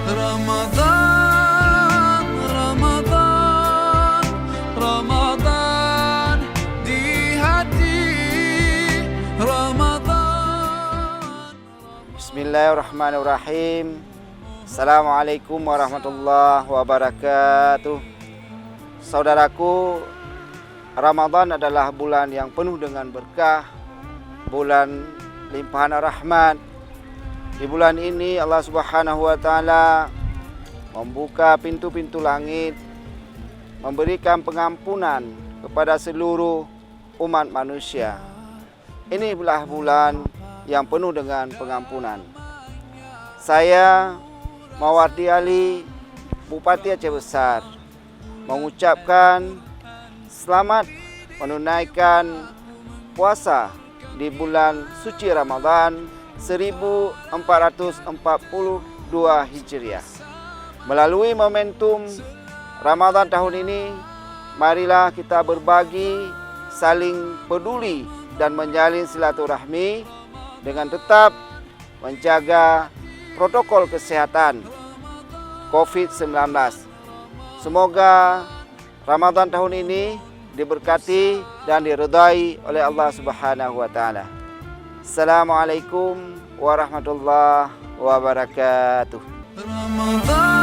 Ramadan, Ramadan, Ramadan di hati Ramadan. Bismillahirrahmanirrahim. Assalamualaikum warahmatullahi wabarakatuh. Saudaraku, Ramadan adalah bulan yang penuh dengan berkah, bulan limpahan rahmat. Di bulan ini Allah Subhanahu wa taala membuka pintu-pintu langit, memberikan pengampunan kepada seluruh umat manusia. Inilah bulan yang penuh dengan pengampunan. Saya Mawardi Ali, Bupati Aceh Besar, mengucapkan selamat menunaikan puasa di bulan suci Ramadan 1442 Hijriah. Melalui momentum Ramadan tahun ini, marilah kita berbagi, saling peduli dan menjalin silaturahmi dengan tetap menjaga protokol kesehatan COVID-19. Semoga Ramadan tahun ini diberkati dan diridai oleh Allah Subhanahu wa taala. Assalamualaikum warahmatullahi wabarakatuh. Ramadan